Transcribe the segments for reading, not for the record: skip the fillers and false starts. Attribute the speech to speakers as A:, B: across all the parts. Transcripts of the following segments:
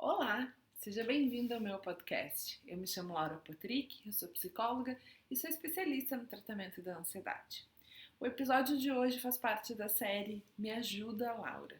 A: Olá, seja bem-vindo ao meu podcast. Eu me chamo Laura Potrick, eu sou psicóloga e sou especialista no tratamento da ansiedade. O episódio de hoje faz parte da série Me Ajuda, Laura.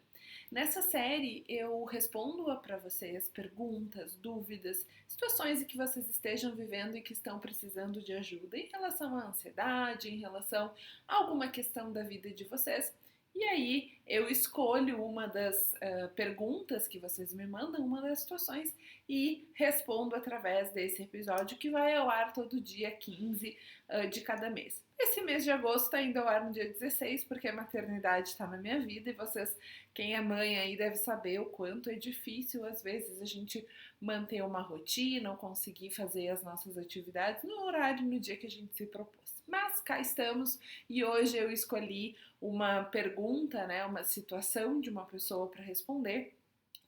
A: Nessa série eu respondo para vocês perguntas, dúvidas, situações em que vocês estejam vivendo e que estão precisando de ajuda em relação à ansiedade, em relação a alguma questão da vida de vocês. E aí eu escolho uma das perguntas que vocês me mandam, uma das situações, e respondo através desse episódio que vai ao ar todo dia 15 de cada mês. Esse mês de agosto está indo ao ar no dia 16, porque a maternidade está na minha vida e vocês, quem é mãe aí, deve saber o quanto é difícil às vezes a gente manter uma rotina ou conseguir fazer as nossas atividades no horário, no dia que a gente se propôs. Mas cá estamos e hoje eu escolhi uma pergunta, né, uma situação de uma pessoa para responder,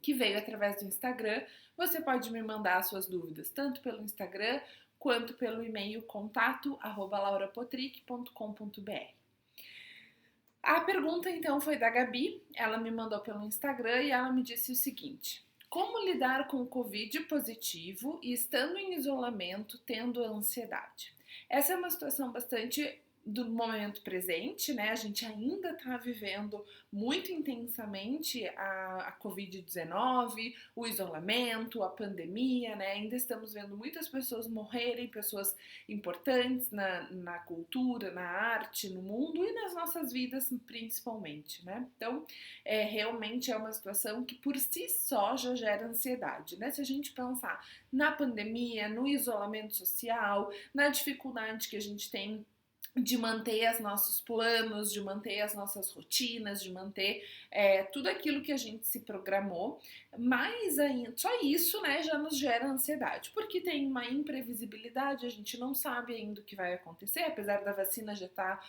A: que veio através do Instagram. Você pode me mandar suas dúvidas tanto pelo Instagram quanto pelo e-mail contato@laurapotrick.com.br. A pergunta então foi da Gabi, ela me mandou pelo Instagram e ela me disse o seguinte: como lidar com o Covid positivo e estando em isolamento, tendo ansiedade? Essa é uma situação bastante do momento presente, né? A gente ainda está vivendo muito intensamente a Covid-19, o isolamento, a pandemia, né? Ainda estamos vendo muitas pessoas morrerem, pessoas importantes na cultura, na arte, no mundo e nas nossas vidas principalmente, né? Então, realmente é uma situação que por si só já gera ansiedade, né? Se a gente pensar na pandemia, no isolamento social, na dificuldade que a gente tem de manter os nossos planos, de manter as nossas rotinas, de manter tudo aquilo que a gente se programou, mas ainda, só isso, né, já nos gera ansiedade, porque tem uma imprevisibilidade, a gente não sabe ainda o que vai acontecer, apesar da vacina já estar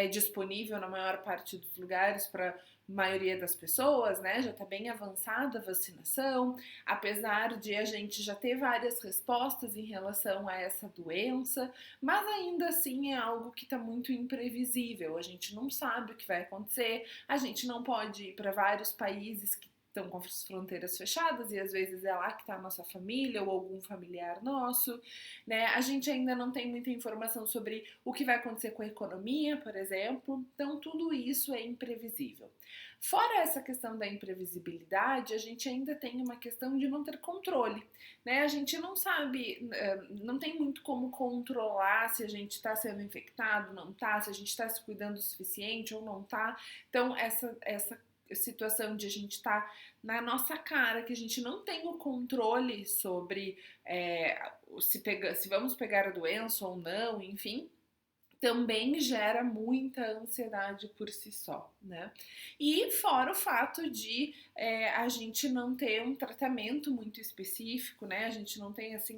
A: disponível na maior parte dos lugares para maioria das pessoas, né, já está bem avançada a vacinação, apesar de a gente já ter várias respostas em relação a essa doença, mas ainda assim é algo que está muito imprevisível, a gente não sabe o que vai acontecer, a gente não pode ir para vários países que estão com as fronteiras fechadas e às vezes é lá que está a nossa família ou algum familiar nosso, né? A gente ainda não tem muita informação sobre o que vai acontecer com a economia, por exemplo, então tudo isso é imprevisível. Fora essa questão da imprevisibilidade, a gente ainda tem uma questão de não ter controle, né? A gente não sabe, não tem muito como controlar se a gente está sendo infectado, não está, se a gente está se cuidando o suficiente ou não está. Então, essa situação de a gente estar na nossa cara, que a gente não tem o controle sobre se vamos pegar a doença ou não, enfim, também gera muita ansiedade por si só, né? E fora o fato de a gente não ter um tratamento muito específico, né? A gente não tem assim,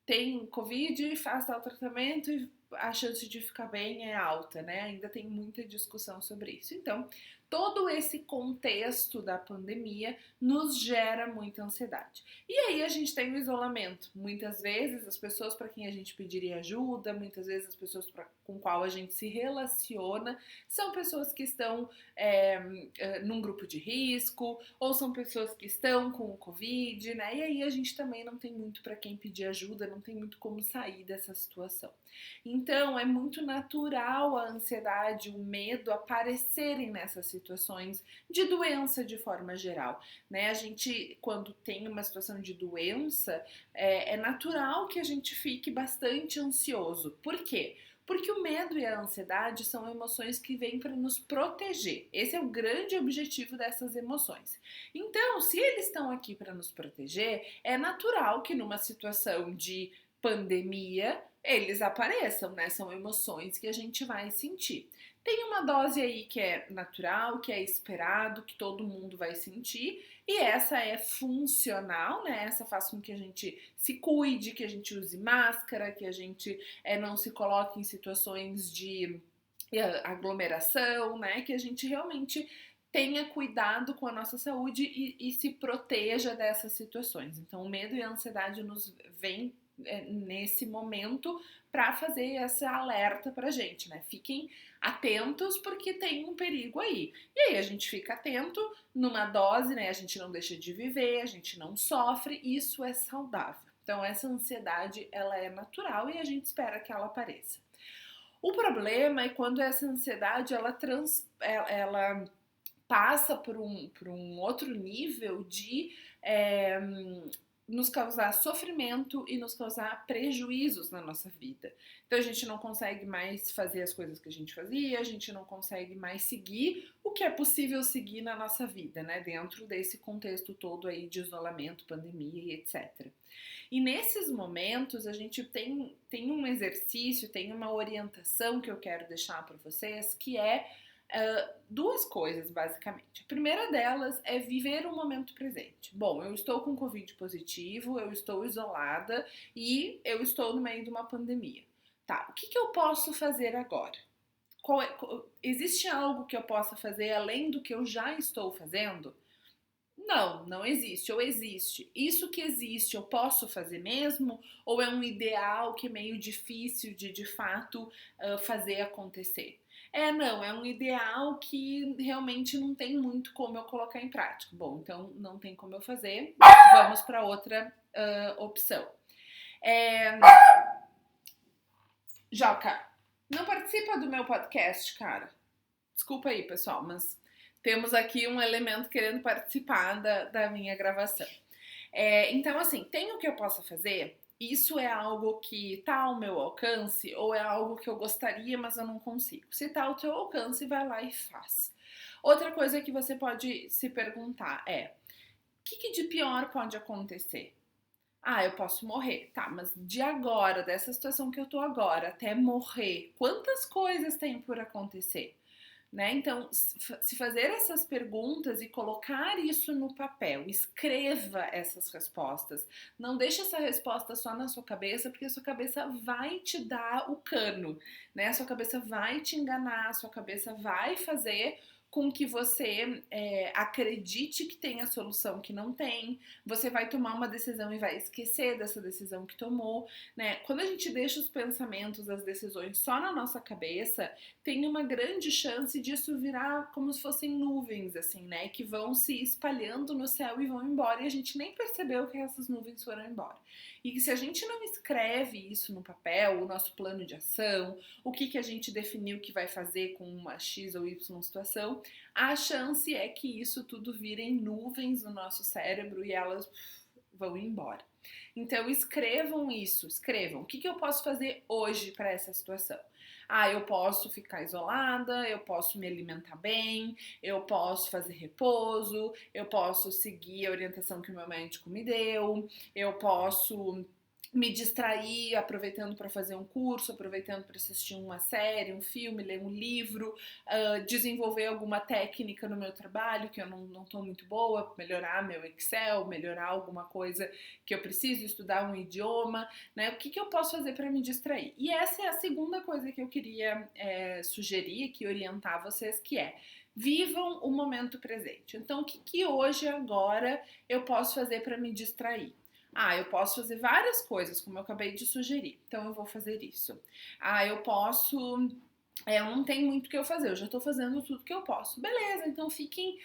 A: tem Covid, faz tal tratamento e a chance de ficar bem é alta, né? Ainda tem muita discussão sobre isso. Então, todo esse contexto da pandemia nos gera muita ansiedade. E aí a gente tem o isolamento. Muitas vezes as pessoas para quem a gente pediria ajuda, muitas vezes as pessoas com qual a gente se relaciona, são pessoas que estão num grupo de risco, ou são pessoas que estão com o Covid, né? E aí a gente também não tem muito para quem pedir ajuda, não tem muito como sair dessa situação. Então, é muito natural a ansiedade, o medo aparecerem nessas situações de doença de forma geral, né? A gente, quando tem uma situação de doença, é natural que a gente fique bastante ansioso. Por quê? Porque o medo e a ansiedade são emoções que vêm para nos proteger. Esse é o grande objetivo dessas emoções. Então, se eles estão aqui para nos proteger, é natural que numa situação de pandemia eles apareçam, né? São emoções que a gente vai sentir. Tem uma dose aí que é natural, que é esperado, que todo mundo vai sentir, e essa é funcional, né? Essa faz com que a gente se cuide, que a gente use máscara, que a gente não se coloque em situações de aglomeração, né? Que a gente realmente tenha cuidado com a nossa saúde e se proteja dessas situações. Então, o medo e a ansiedade nos vêm nesse momento para fazer esse alerta pra gente, né? Fiquem atentos porque tem um perigo aí. E aí a gente fica atento numa dose, né? A gente não deixa de viver, a gente não sofre, isso é saudável. Então essa ansiedade, ela é natural e a gente espera que ela apareça. O problema é quando essa ansiedade, ela passa por um outro nível de nos causar sofrimento e nos causar prejuízos na nossa vida. Então a gente não consegue mais fazer as coisas que a gente fazia, a gente não consegue mais seguir o que é possível seguir na nossa vida, né? Dentro desse contexto todo aí de isolamento, pandemia e etc. E nesses momentos a gente tem um exercício, tem uma orientação que eu quero deixar para vocês, que é duas coisas, basicamente. A primeira delas é viver o momento presente. Bom, eu estou com Covid positivo, eu estou isolada e eu estou no meio de uma pandemia. Tá, o que eu posso fazer agora? Existe algo que eu possa fazer além do que eu já estou fazendo? Não, não existe, ou existe. Isso que existe eu posso fazer mesmo? Ou é um ideal que é meio difícil de fato fazer acontecer? Não, é um ideal que realmente não tem muito como eu colocar em prática. Bom, então não tem como eu fazer, vamos para outra opção. Joca, não participa do meu podcast, cara. Desculpa aí, pessoal, mas temos aqui um elemento querendo participar da minha gravação. Então, assim, tem o que eu possa fazer? Isso é algo que está ao meu alcance ou é algo que eu gostaria, mas eu não consigo? Se está ao teu alcance, vai lá e faz. Outra coisa que você pode se perguntar é: o que de pior pode acontecer? Eu posso morrer. Tá, mas de agora, dessa situação que eu tô agora, até morrer, quantas coisas tem por acontecer? Né? Então, se fazer essas perguntas e colocar isso no papel, escreva essas respostas. Não deixe essa resposta só na sua cabeça, porque a sua cabeça vai te dar o cano, né? A sua cabeça vai te enganar, a sua cabeça vai fazer com que você acredite que tem a solução que não tem, você vai tomar uma decisão e vai esquecer dessa decisão que tomou, né? Quando a gente deixa os pensamentos, as decisões só na nossa cabeça, tem uma grande chance disso virar como se fossem nuvens, assim, né? Que vão se espalhando no céu e vão embora e a gente nem percebeu que essas nuvens foram embora. E que se a gente não escreve isso no papel, o nosso plano de ação, o que a gente definiu que vai fazer com uma X ou Y situação, a chance é que isso tudo virem nuvens no nosso cérebro e elas vão embora. Então escrevam isso, escrevam. O que eu posso fazer hoje para essa situação? Eu posso ficar isolada, eu posso me alimentar bem, eu posso fazer repouso, eu posso seguir a orientação que o meu médico me deu, eu posso me distrair aproveitando para fazer um curso, aproveitando para assistir uma série, um filme, ler um livro, desenvolver alguma técnica no meu trabalho que eu não estou muito boa, melhorar meu Excel, melhorar alguma coisa que eu preciso, estudar um idioma, né? O que eu posso fazer para me distrair? E essa é a segunda coisa que eu queria sugerir, que orientar vocês, que é: vivam o momento presente. Então, o que hoje, agora, eu posso fazer para me distrair? Eu posso fazer várias coisas, como eu acabei de sugerir. Então, eu vou fazer isso. Eu posso... eu não tenho muito o que eu fazer, eu já tô fazendo tudo que eu posso. Beleza, então fiquem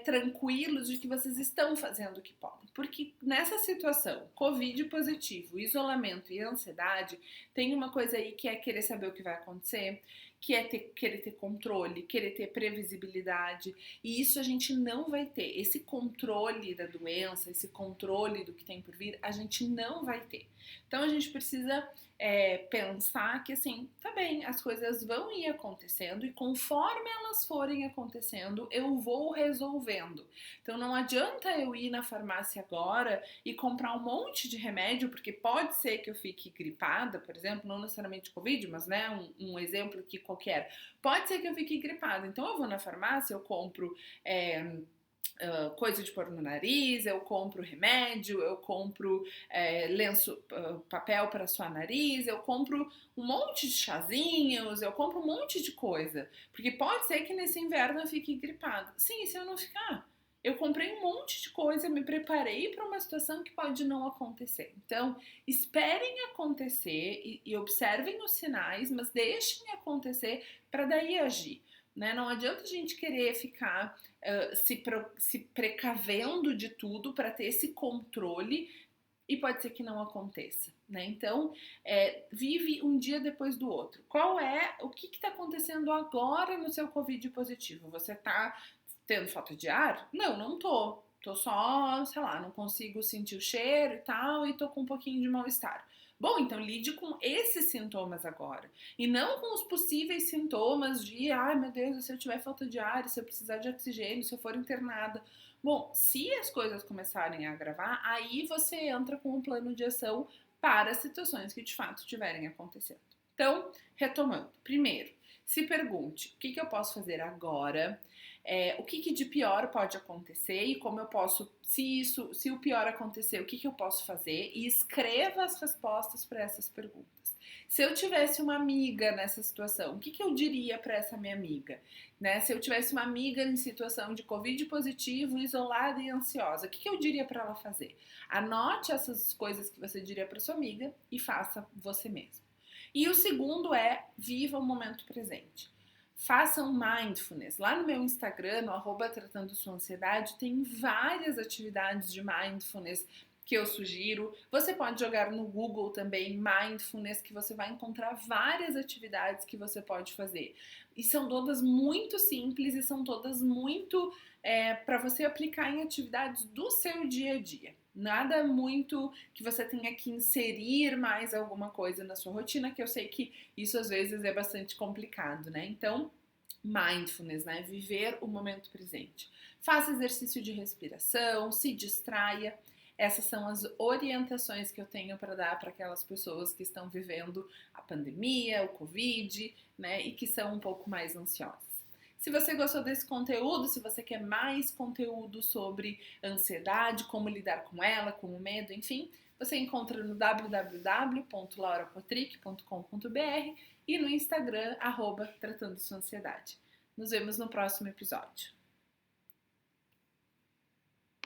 A: tranquilos de que vocês estão fazendo o que podem. Porque nessa situação, Covid positivo, isolamento e ansiedade, tem uma coisa aí que é querer saber o que vai acontecer, que é querer ter controle, querer ter previsibilidade, e isso a gente não vai ter. Esse controle da doença, esse controle do que tem por vir, a gente não vai ter. Então a gente precisa pensar que, assim, tá bem, as coisas vão ir acontecendo e conforme elas forem acontecendo, eu vou resolvendo. Então não adianta eu ir na farmácia agora e comprar um monte de remédio, porque pode ser que eu fique gripada, por exemplo, não necessariamente Covid, mas, né, um exemplo aqui qualquer. Pode ser que eu fique gripada, então eu vou na farmácia, eu compro... coisa de pôr no nariz, eu compro remédio, eu compro lenço, papel para suar nariz, eu compro um monte de chazinhos, eu compro um monte de coisa, porque pode ser que nesse inverno eu fique gripada. Sim, se eu não ficar, Eu comprei um monte de coisa, me preparei para uma situação que pode não acontecer. Então, esperem acontecer e observem os sinais, mas deixem acontecer para daí agir. Né? Não adianta a gente querer ficar se precavendo de tudo para ter esse controle e pode ser que não aconteça, né? Então, vive um dia depois do outro. O que está acontecendo agora no seu Covid positivo? Você está tendo falta de ar? Não, não tô. Tô só, sei lá, não consigo sentir o cheiro e tal, e tô com um pouquinho de mal-estar. Bom, então lide com esses sintomas agora. E não com os possíveis sintomas de, ai meu Deus, se eu tiver falta de ar, se eu precisar de oxigênio, se eu for internada. Bom, se as coisas começarem a agravar, aí você entra com um plano de ação para situações que de fato estiverem acontecendo. Então, retomando. Primeiro, se pergunte: o que eu posso fazer agora? O que de pior pode acontecer e como eu posso, se o pior acontecer, o que eu posso fazer? E escreva as respostas para essas perguntas. Se eu tivesse uma amiga nessa situação, o que eu diria para essa minha amiga? Né? Se eu tivesse uma amiga em situação de Covid positivo, isolada e ansiosa, o que eu diria para ela fazer? Anote essas coisas que você diria para sua amiga e faça você mesmo. E o segundo é: viva o momento presente. Façam mindfulness. Lá no meu Instagram, no @tratando sua ansiedade, tem várias atividades de mindfulness que eu sugiro. Você pode jogar no Google também mindfulness, que você vai encontrar várias atividades que você pode fazer. E são todas muito simples e são todas muito para você aplicar em atividades do seu dia a dia. Nada muito que você tenha que inserir mais alguma coisa na sua rotina, que eu sei que isso às vezes é bastante complicado, né? Então, mindfulness, né? Viver o momento presente. Faça exercício de respiração, se distraia. Essas são as orientações que eu tenho para dar para aquelas pessoas que estão vivendo a pandemia, o Covid, né? E que são um pouco mais ansiosas. Se você gostou desse conteúdo, se você quer mais conteúdo sobre ansiedade, como lidar com ela, com o medo, enfim, você encontra no www.laurapatrick.com.br e no Instagram, @tratando sua ansiedade. Nos vemos no próximo episódio.